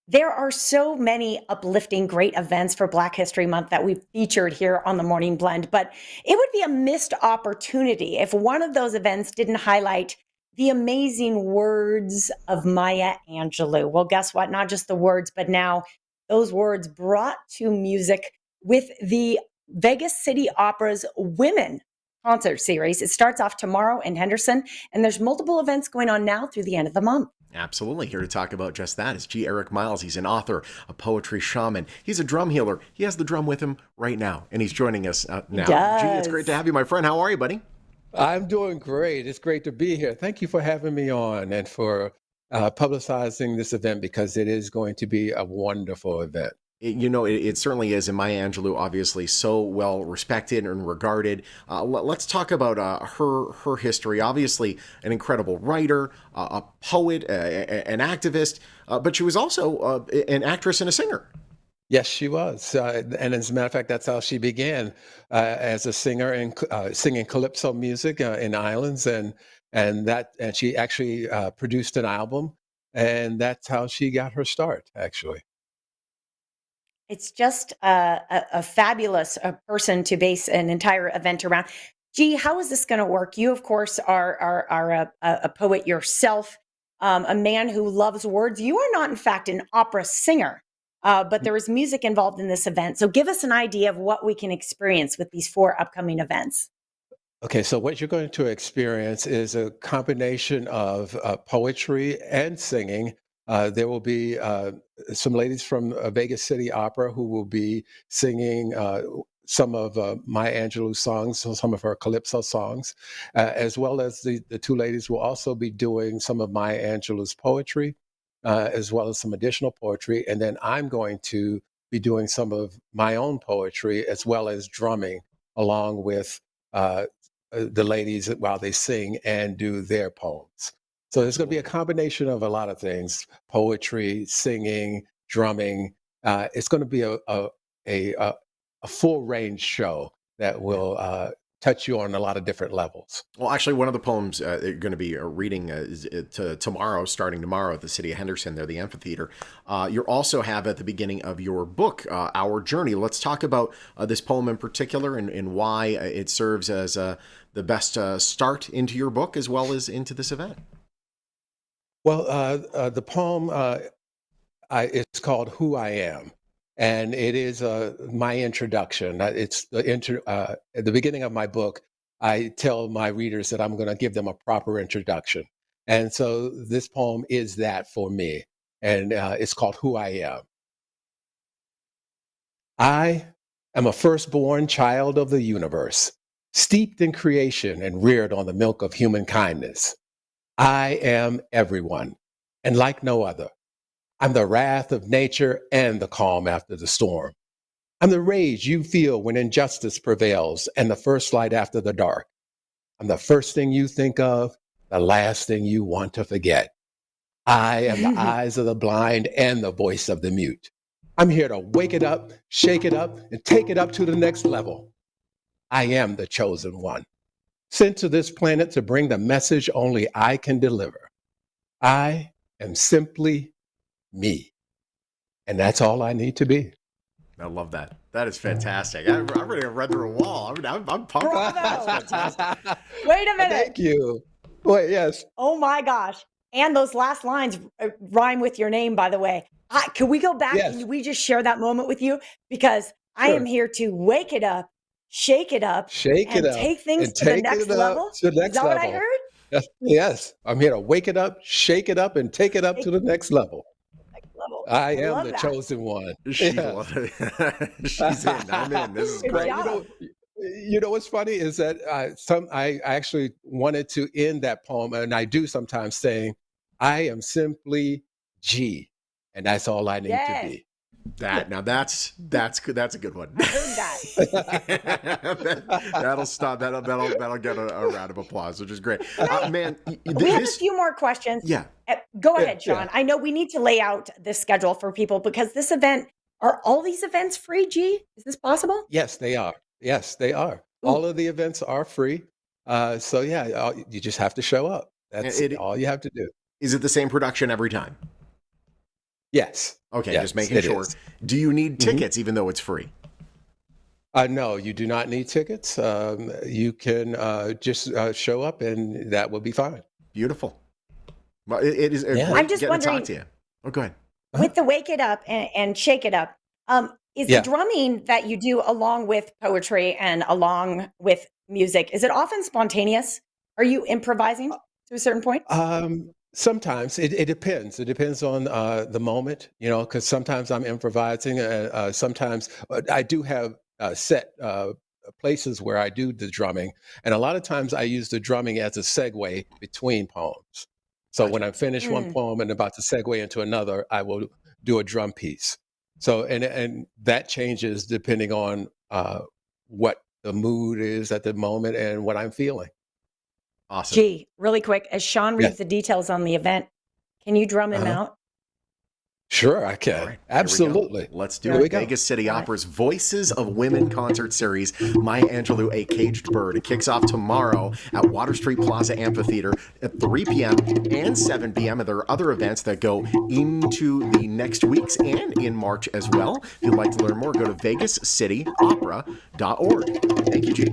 There are so many uplifting, great events for Black History Month that we've featured here on the Morning Blend, but it would be a missed opportunity if one of those events didn't highlight the amazing words of Maya Angelou. Well, guess what? Not just the words, but now those words brought to music with the Vegas City Opera's Women concert series. It starts off tomorrow in Henderson, and there's multiple events going on now through the end of the month. Absolutely. Here to talk about just that is G. Eric Miles. He's an author, a poetry shaman. He's a drum healer. He has the drum with him right now, and he's joining us He now. G, it's great to does. have you, my friend. How are you, buddy? I'm doing great. It's great to be here. Thank you for having me on and for publicizing this event because it is going to be a wonderful event. It certainly is. And Maya Angelou, obviously, so well respected and regarded. Let's talk about her history. Obviously, an incredible writer, a poet, an activist, but she was also an actress and a singer. Yes, she was. And as a matter of fact, that's how she began as a singer and singing calypso music in islands. And she actually produced an album. And that's how she got her start, actually. It's just a fabulous person to base an entire event around. Gee, how is this going to work? You, of course, are a poet yourself, a man who loves words. You are not, in fact, an opera singer, but there is music involved in this event. So give us an idea of what we can experience with these four upcoming events. Okay, so what you're going to experience is a combination of poetry and singing. There will be some ladies from Vegas City Opera who will be singing some of Maya Angelou's songs, so some of her calypso songs, as well as the two ladies will also be doing some of Maya Angelou's poetry, as well as some additional poetry. And then I'm going to be doing some of my own poetry as well as drumming along with the ladies while they sing and do their poems. So there's going to be a combination of a lot of things: poetry, singing, drumming. It's going to be a full range show that will touch you on a lot of different levels. Well, actually, one of the poems you're going to be reading tomorrow, starting tomorrow at the city of Henderson, there, the amphitheater. You also have at the beginning of your book, Our Journey. Let's talk about this poem in particular and why it serves as the best start into your book as well as into this event. Well, the poem it's called "Who I Am." And it is my introduction. It's at the beginning of my book. I tell my readers that I'm going to give them a proper introduction, and so this poem is that for me. And it's called "Who I Am." I am a firstborn child of the universe, steeped in creation and reared on the milk of human kindness. I am everyone, and like no other. I'm the wrath of nature and the calm after the storm. I'm the rage you feel when injustice prevails and the first light after the dark. I'm the first thing you think of, the last thing you want to forget. I am the eyes of the blind and the voice of the mute. I'm here to wake it up, shake it up, and take it up to the next level. I am the chosen one, sent to this planet to bring the message only I can deliver. I am simply me. And that's all I need to be. I love that. That is fantastic. I'm ready to run through a wall. I'm pumped. That's Bravo! fantastic. Wait a minute. Thank you. Wait, yes. Oh my gosh. And those last lines rhyme with your name, by the way. Can we go back Yes. and we just share that moment with you? Because I am Sure. here to wake it up, Shake it and up take things and to the take next it up level. to the Is next that what I level. heard? Yes. Yes. I'm here to wake it up, shake it up, and take it up Take to the next level. next level. I I am love the that. chosen one. She, Yes. she's in. I'm in. This is Good Well, great. job. what's funny is that I actually wanted to end that poem, and I do sometimes saying, "I am simply G, and that's all I need to Yes, be." That's good. That's a good one. I heard that. That'll stop. That'll get a round of applause, which is great. Man, We have a few more questions. yeah. Go Yeah, ahead, yeah. Sean. I know we need to lay out this schedule for people because this event, are all these events free, G? Is this possible? Yes, they are. Yes, they are. Ooh, All of the events are free. So yeah, you just have to show up. That's It all you have to do. is it the same production every time? Yes. Okay, Yes, just making it sure. is. Do you need Mhm. tickets even though it's free? No, you do not need tickets. You can just show up, and that will be fine. Beautiful. Well, it is Yeah. I'm great just getting to talk wondering, to you. Oh, go ahead. Uh-huh. with the Wake It Up and Shake It Up, is the Yeah. drumming that you do along with poetry and along with music, is it often spontaneous? Are you improvising to a certain point? Sometimes it depends. It depends on the moment, because sometimes I'm improvising. Sometimes I do have set places where I do the drumming, and a lot of times I use the drumming as a segue between poems. So when Gotcha. I finish one Mm. poem and about to segue into another, I will do a drum piece. So and that changes depending on what the mood is at the moment and what I'm feeling. Awesome. Gee, really quick, as Sean Yeah. reads the details on the event, can you drum him Uh-huh. out? Sure, I All can. right, here we go. Absolutely. Let's do Here Do we it. it. go. Vegas City All right. Opera's Voices of Women concert series, My Angelou, A Caged Bird. It kicks off tomorrow at Water Street Plaza Amphitheater at 3 p.m. and 7 p.m. And there are other events that go into the next weeks and in March as well. If you'd like to learn more, go to vegascityopera.org. Thank you, G.